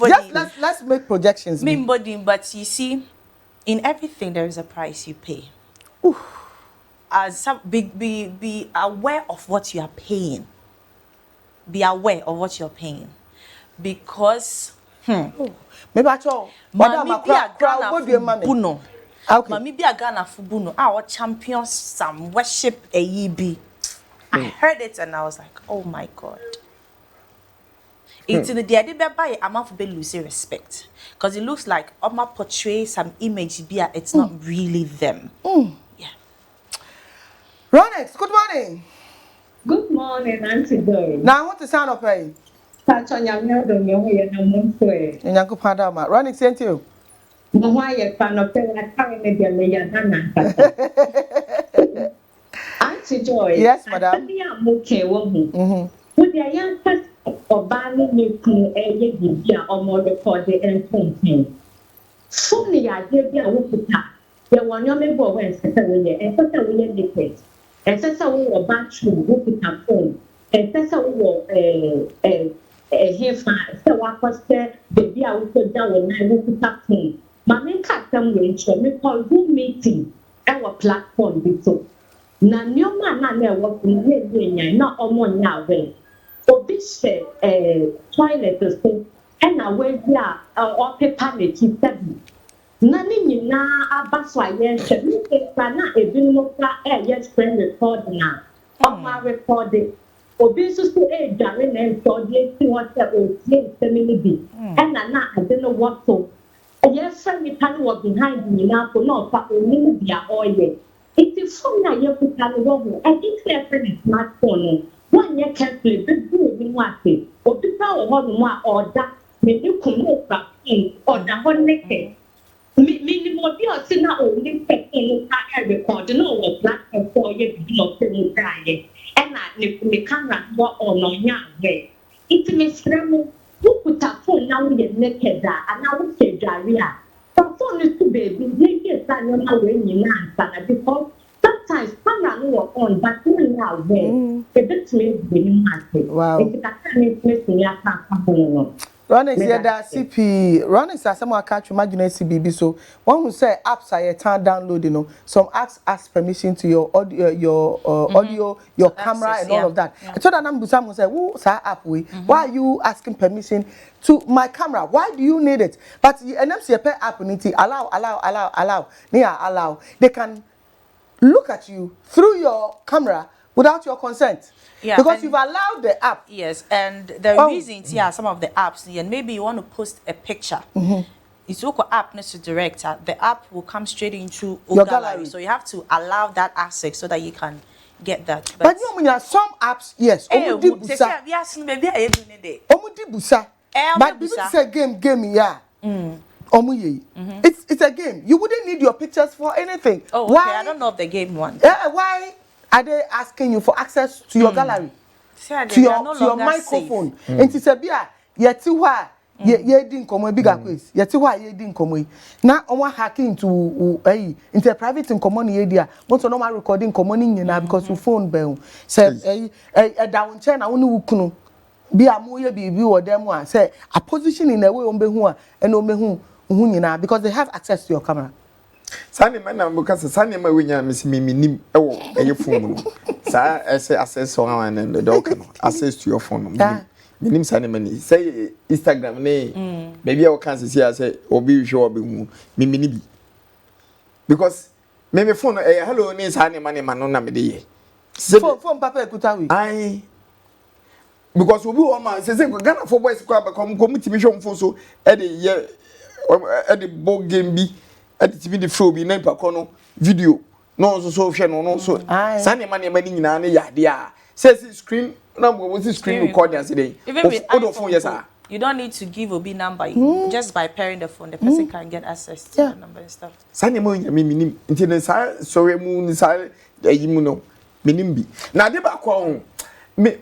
Just let's make projections. But you see, in everything there is a price you pay. As some be aware of what you are paying. Be aware of what you're paying, because maybe at all. Mami be a Ghana fubuno. Okay. Mami be a Ghana fubuno. Our champion some worship a yibi. I heard it and I was like, oh my God. It's in the idea by a man for be losing respect, because it looks like Oma portray some image be it's not really them. Yeah. Ronex, good morning. Good morning, Auntie Dory. Now I want to sound up here. Touch on your mother, no one way. And Yanko Padama. Ronex sent you. No, why you fan of I carry me the Auntie Joy. Yes, madam. I'm okay, woman. Would your young person or banning me to a year or more record the end content? Fully, I gave you a whoop. There were no member when Saturday and Saturday indicate. And Saturday or bathroom, whoop it up home. And Saturday a hair fire. So I was there, baby, I would put down when I whoop it up home. My main custom range for me called Zoom meeting. Our platform be so. Na new man na work in the not on now way. Obi she toilet so and away here or paper make it seven. Nani nyina abaswa ye hwe me na ebi no ka yes friend record na. My recording. Obi so dware na enso see what o tie family bi. And na I don't know what to. Yes friend me can work behind nyina so no fa oni dia oye. It's a phone that you put on the wall. I think they're pretty smartphone. One year can play, but do you want it? Or people want or that may you come over or the whole naked. Minimum, you are seeing only taking a record, no, or black and 4 years not to die. And I may camera what or no young way. It's Miss Ramo who put a phone now with naked, and I would say diarrhea. The phone is too baby. Yes, I know how when you answer because sometimes camera no work on, but when you are there, the bit me really massive. Wow. If it can't miss me, I can't come. Ronix said that CP. Ronix said someone catch you imagine CBB. So one will say apps are turn download. You know, some apps ask permission to your audio, your camera, access, and all of that. I told Anam Busam say, "Who say app we? Why are you asking permission to my camera? Why do you need it?" But NMC pay app need to allow. Allow. They can look at you through your camera without your consent. Yeah, because you've allowed the app. Yes, and the reasons, some of the apps, and maybe you want to post a picture. It's also app next to director. The app will come straight into your gallery. So you have to allow that access so that you can get that. But you know, when you have some apps, yes. Yes, maybe I do it. Busa. But this is a game, yeah. It's a game. You wouldn't need your pictures for anything. Oh, okay. Why? I don't know if the game one. Why are they asking you for access to your gallery? To your microphone. And it's a beer. Yet to why ye didn't come a bigger quiz. Yet to why ye didn't come. Now I want hacking into a private in common idea. Want to know my recording commoning you now because your phone bell said a down chain. I want to be a more be or them one say a position in a way on behua and on behun because they have access to your camera. Sunny man, because Sunny my winner miss me a phone. Sir, I say access on and the dog access to your phone. Minim Sunny money. Say Instagram nay. Maybe I can't see I say or be sure be mimi. Because maybe phone hello needs honey money man on me. Phone papa kutawi. Aye. Because we will man say Ghana for boys come committee mission for so at the ball game be at the flow be name pacono video no so no so Sunday money na ya dia says screen number was screen recording today phone yes sir. You don't need to give Obi number. Just by pairing the phone, the person can get access to the number and stuff. Sunday morning minim until sorry moon say you know minim bi na de ba ko me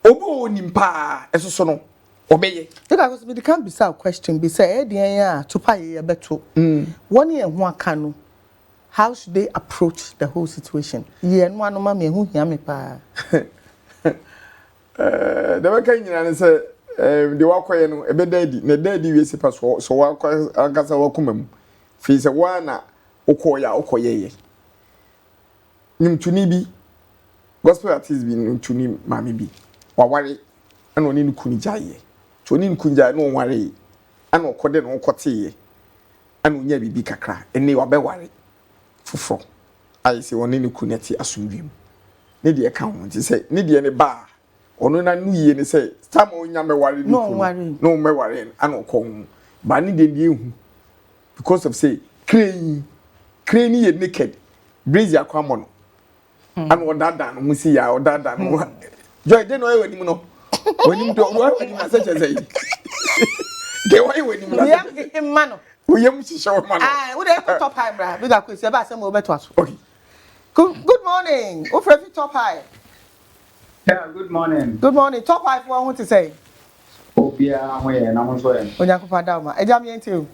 obo nimpa eso no obeye because we can't be a question be say to pay a beto 1 year ho aka no how should they approach the whole situation ye no anoma me hu hia me pa The way can you say the wakoye no ebe daddy na daddy we sipa so wakwa ankasa wakoma mu fi se wana ukoya ukoye nimtuni bi gospel artist bi nimtuni mami bi waware ana oni nkuni jaye to oni nkuni jaye no ware ana okode no okoteye ana onya bibi kakra ene wabeware fufo ayi se oni nkuni ati asumdwem ne de ka ho nti se ne de ne ba ono na nu yie ne say time onya meware no meware ana okon ba ne de die hu because of say crane ye naked brazy akwamo no ana odada no musi ya odada no joy de no e wani mu no wani do wani na say say de why wani mu na ya imma no wo yam si show ma no ah we dey top high bra we ga kwesi ba say mo beto aso okay good morning o frefi top high. Yeah, good morning. Good morning. Top 5 for what to say. Obia hoye na mo so e. Onyakopa dauma. Eja mi enti.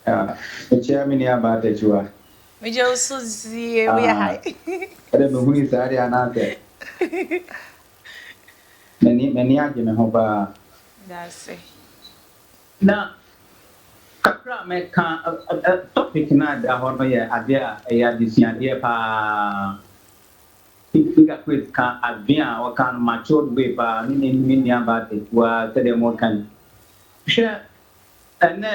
Yeah. The chairman ya ba te chua. Me je so zie we hi. Ade me hu ni sa dia na te. Meni age me ho ba. That's it. Na kakra me kan topic na da ho no ye ade a ya disiade pa. Fica quiz kan advia o kan matured way pa ni aba te wa te de mo kan. Share and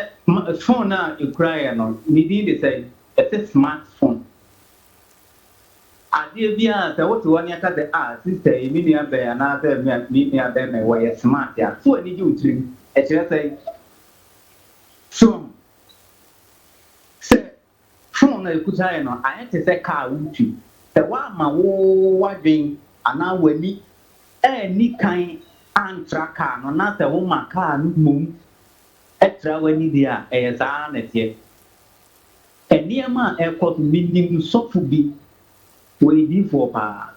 phone na you cry no me dey say it's a smartphone. Ade bia say what one ya ka the sister me ni aba na say me ni aba me we smart ya. So any you trim e chere say so say phone na you cry no I te say car wuti. The one ma wo wadwen ana wani ni kan antra car no na say wo ma car no mum etra wani dia za na tie eniema ekot minim sofu bi we di for pa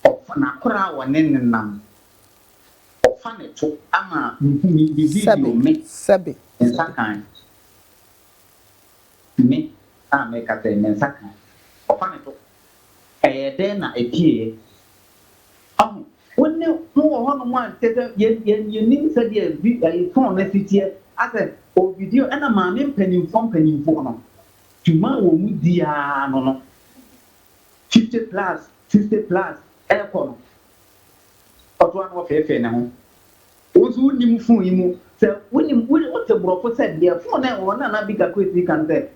of na kora wone nenam ofa ne to ama mi video me Sabi. ensakan me me ka te ensakan ofa ne to den na epie wonne mo ho no man te ye nim se de bi phone na fitie ase o video na ma me mpanimfo no tuma wo mu dia no 50 plus aircon oto an wo fefe na ho ozu nim phone yi mu se wonim wo te brofo se de phone na wo na bi ka kwesi kan se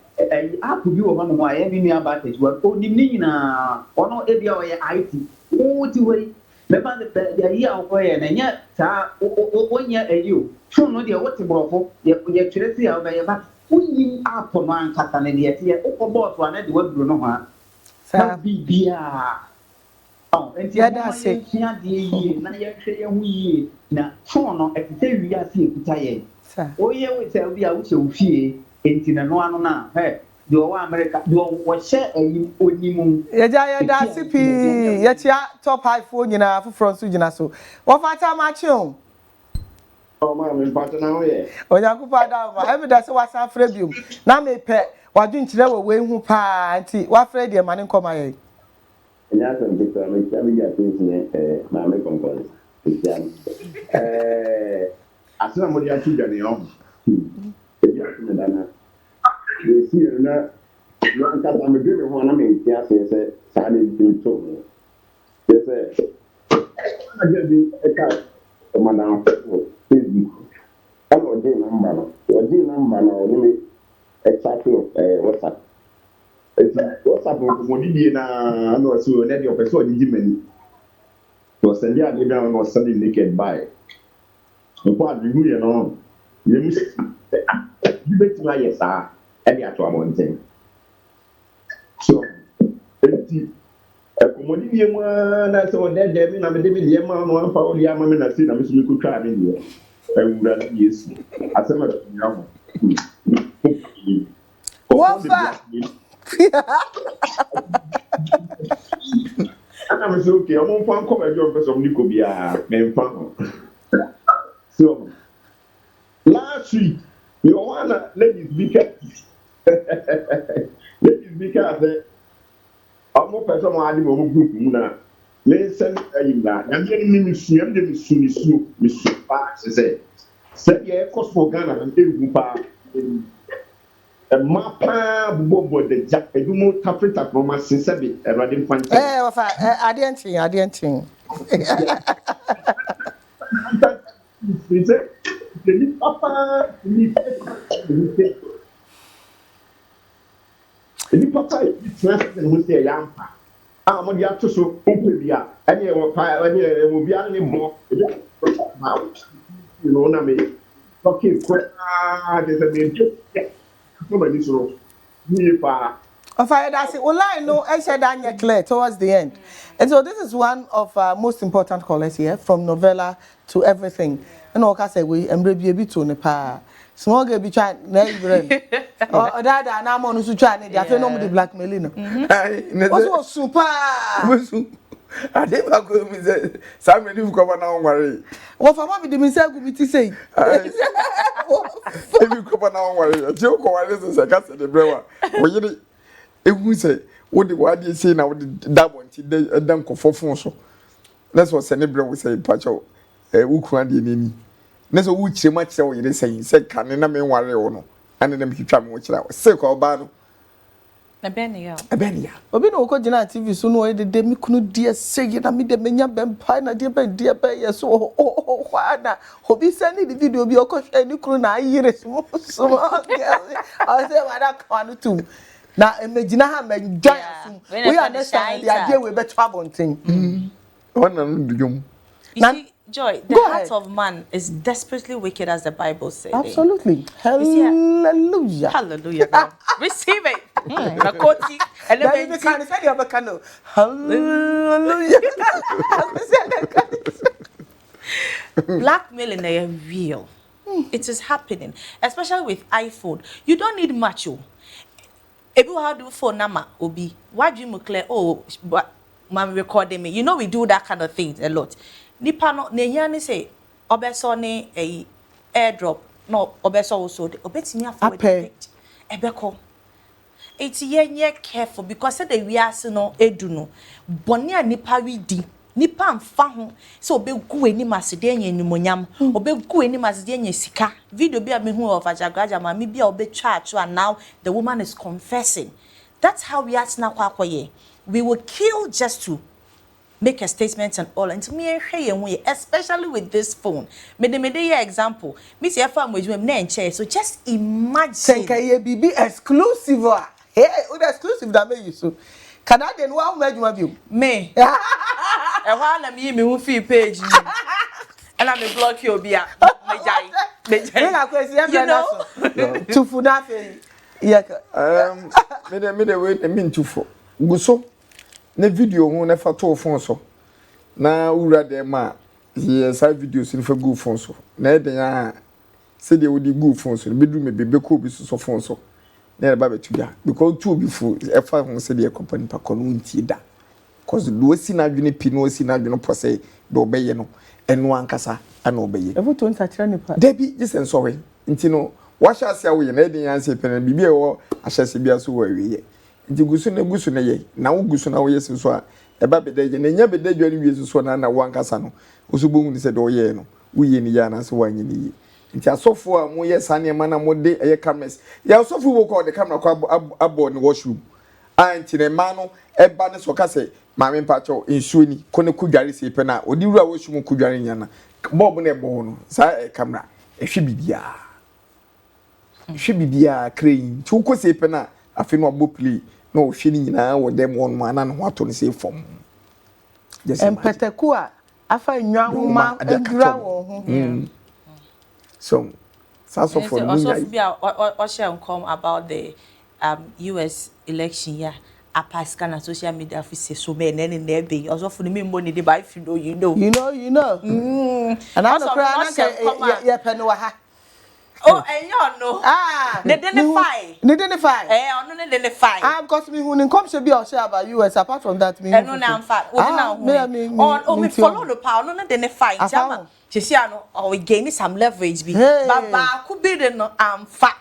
app bi wo ho no a ye bi ni advantage wo onim ni nyina ono ebia wo ye IT wo ti we me ba de ya yi awo ye na nya ta wonya ayo phone no de wo te brofo ye twere si ya ba ye ba wonim app no an kata ne de tie wo boss wa na de waduro no ha sa bibia enti ya da se tia de yi na ye hwe ye hu yi na phone no e te wi ase ekuta ye oye we se bia wo se ofie enti na no ano na the one America the one share onimu ya da sipi ya tia top high phone nyina fufron so nyina so wo fata ma chi o ma me fata na ho ye onyakopa dauma evidence wa san frebium na me pe wadun kire we hu pa nti wa fred de mane nkoma ye nya san pita me chabi ya tin na me konkon christian asina mo dia tu jani yo ya me dana ye si na no anta ta me dwe me ho na me tia se sa de tin to ye se na je bi e ka o ma na Facebook alo de number no ni me exactly WhatsApp WhatsApp mo di die na no so na de opeso di mani to send ya de down no send naked by nko adu ye no ye mi bet ma ye sa e bi ato amonten so enti ko di die mo na so de mi na me de bi die ma no amfa o dia ma me na si na me so mi ko twa me die ewura Yesu asema ya ho wofa ana me so okay omo fan come ejo person ni ko bia me fan so last week you wanna ladies speaker say omo person mo adi mo group mu na send ayimba and then me su am de me su pa say ye cost for Ghana and e pa a mapa bobo de jack edumo tafeta from my sister be a radin fan I didn't. he said the papa ni papa it's not who say yampa mo dia to so ope bia ene wo pa ene mo bia ne mo you know na me okay there's a name so many so ni pa Of I that's it. Well, I know I said that clear towards the end. And so this is one of our most important callers here, from novella to everything. And all I say we embrace a bit to Nepal. Small girl be trying or that and I'm on to try it. I feel no more blackmailing. What was super? I didn't go me say some new cover now worry. What for mommy the minister go be to say? If you cover now worry. Joke or this is a cast of the brewer. We ehu say what the word you say now that one ti dan kofofon so let's what send brew we say pacho ukran de nani na so wo kire ma kire wo yire say kan na me ware wo no ane na me twitwa me wo kire wo say ko ba no ebenia obi no ko gina TV so no e de me kunu die say na me de menya bempa na de ben de be yes o na obi send the video bi okofia ni kunu na ayire so I say ma da kan too. Now, imagine how many giants we understand the idea we better abonting. You see, Joy, the heart of man is desperately wicked, as the Bible says. Absolutely. Hallelujah. Hallelujah. God. Receive it. Nakoti. And then you can't say the other canoe. Hallelujah. Blackmailing is real. It is happening, especially with iPhone. You don't need much. If you have do phone number, Obi, why do you clear? Oh, but man recording me. You know we do that kind of things a lot. Nipa no ne say obeso ne a airdrop no obeso also obetimi afọ picture ebeko. It's ye careful because the we are no edu no boni a nipa wi di nipa mfa ho so obegu eni masede anya nimonyam obegu eni masede anya sika video bi a me hu of ajagaja ma me bi a obetwa acho and now the woman is confessing. That's how we are now kwakoye. We will kill just to make a statement and all. And to me, especially with this phone. Me de example. Me say if I'm with you, so just imagine. Senka BB exclusive. Hey, what exclusive that me you so. Canadian one made you view. Me. And while I'm me who feel page. And I'm a block you be a you know. To funafe. Yeah. Me de wait a mean to for. Guso. Ne video ho na fa to phone so na wura dem a yes I videos ni fa go phone so na e den a se de wodi go phone so be du me be ko bi so phone so na e ba betu bia because two bi fu e fa ho se de company pa kono nti da cause do si na adwene pi no si na adwene po se do obeye no eno ankasa ana obeye e foto nta kire ni pa debi just sorry nti no wa sha se awo ye na e den ya se pe na bibia wo ahyase bia so wa wiye nti gusu na ye na wo gusu na wo yes so a eba bedaje na nya bedaje ni wiye so na wo ankasa no osugbo hu ni se do ye no wo ye ni ya na se wa nyi ni ye nti asofo a mo yes ane ma na mo de eye cameras ya asofo wo ko de camera ko abo ni washroom anti ne ma no eba ne so ka se ma me pa cho nsuo ni ko ne kudware se pe na odi wura washroom kudware nya na bob na ebo no sa camera ehwe bibia crane ti wo ko se pe na afi no abo play no hwe ni nyina wo dem won ma na no ato ne se fom empeteku a afa nwa homa endura wo ho so so for me also be o share come about the US election yeah apaska na social media fi say so many and there be also for me money dey buy if you know and I no cry na ya pe no ha. Oh, and you know. They identify. Ono ne identify. Because me who come should be or share about US apart from that me. No na fact. We me follow the power. No identify. Jama. She no we gain some leverage be. Baba ku be the no amfa.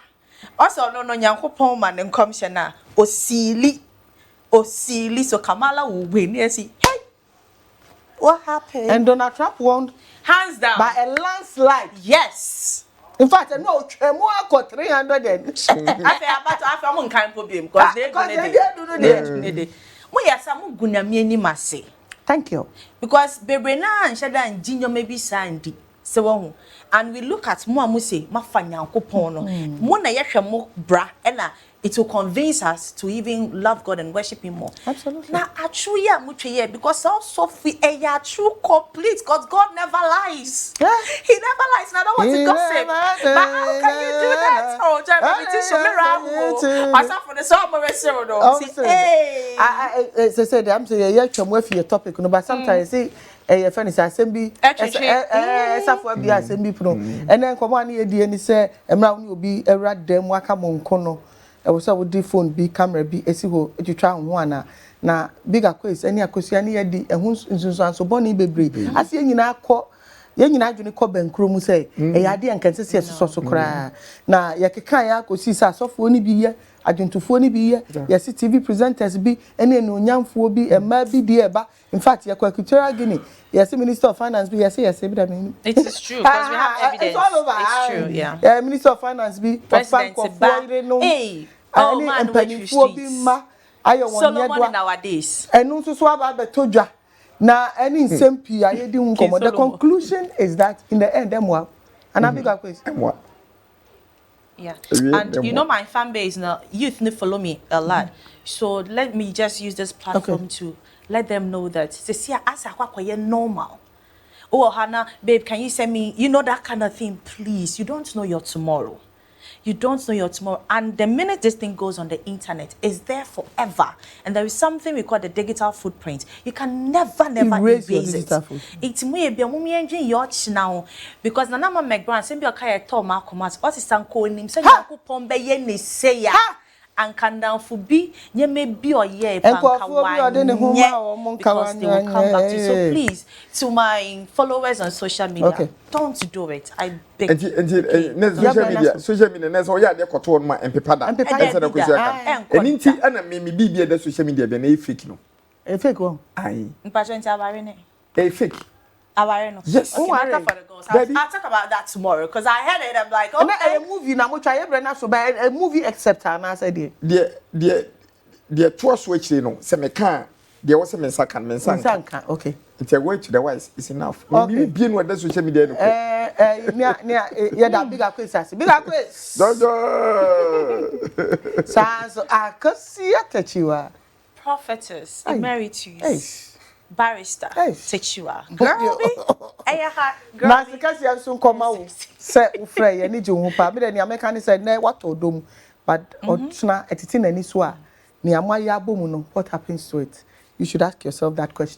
Also no Nyankopon man nkom na osili so Kamala will win. Yes, hey. What happened? And Donald Trump won Hands down. by a landslide. Yes. In fact, no, more got 300 and I say about to have someone kind problem because they do it. Mo yasa mo gunyamie ni mase. Thank you. Because bebre na anshada njinyo maybe sandi. Se wo and we look at mo amuse mafa nyankopon no. Mo na yehwe mo bra na it will convince us to even love God and worship him more. Absolutely. Now, true yeah, because also a true complete, because God never lies. Yeah. He never lies. And I don't want to gossip. But how can you do that? Oh, Jeremy, myself for the summer, hey. I said, I'm saying, yeah, come with your topic, but sometimes see. A friend is assembly, for be assembly, and then come on here, and say, and now will be a rat dem wakamon kono. I was with the phone, be camera, be a siho, you try one na bigger quiz, any acquisition, and who's so bonny baby. I see you now call. Yen na adwene ko bankro mu say e yade an kan sese so kra na ye kekan ya ko sisa sofo ni bi ye adwentufo ni bi ye ye TV presenters bi ene no nyamfo bi e ma bi de eba in fact ye ko Equatorial Guinea yes Minister of Finance bi yes bi da me it is true because we have evidence. It's all over. It's true, yeah. Minister of Finance bi President Ba hey oh man what you streets Solomon nowadays enu so so aba betodwa na any same pi ayedi nkomo. The conclusion is that in the end emwa and a bigger question emwa. Yeah, and you know my fan base now, youth need follow me a lot. So let me just use this platform to let them know that see as a normal. Oh Hannah, babe, can you send me, you know, that kind of thing, please. You don't know your tomorrow. You don't know your tomorrow. And the minute this thing goes on the internet, it's there forever. And there is something we call the digital footprint. You can never erase it. It's me be your now. Because Nana McBrand, send me a car at Tom Malcolmas, what is Sanko name? Send you pombe ye say ya. And can down for be ye may be or ye because they will come back to you. So please, to my followers on social media, don't do it. I beg you. Social media next oh yeah they got one man and paper that and inti ana me be the social media be na fake no e fake one ai mpatwenti abare ne e fake abare no yes okay, matter for the girls I'll talk about that tomorrow because I heard it I'm like okay a movie na mo try every na so by a movie except na say the two switch no se me can there was a mensanka okay it's a way to the wise is enough we be in the social media no yeah that bigger quiz so akasi atachiwa prophetess emeritus barrister techiwa girl girl na sikasi anso nkoma wo se ufre ye ni je hu pa me de ni American say na watodom but otuna etiti nani so a ni amaye abomu no what happens to it you should ask yourself that question.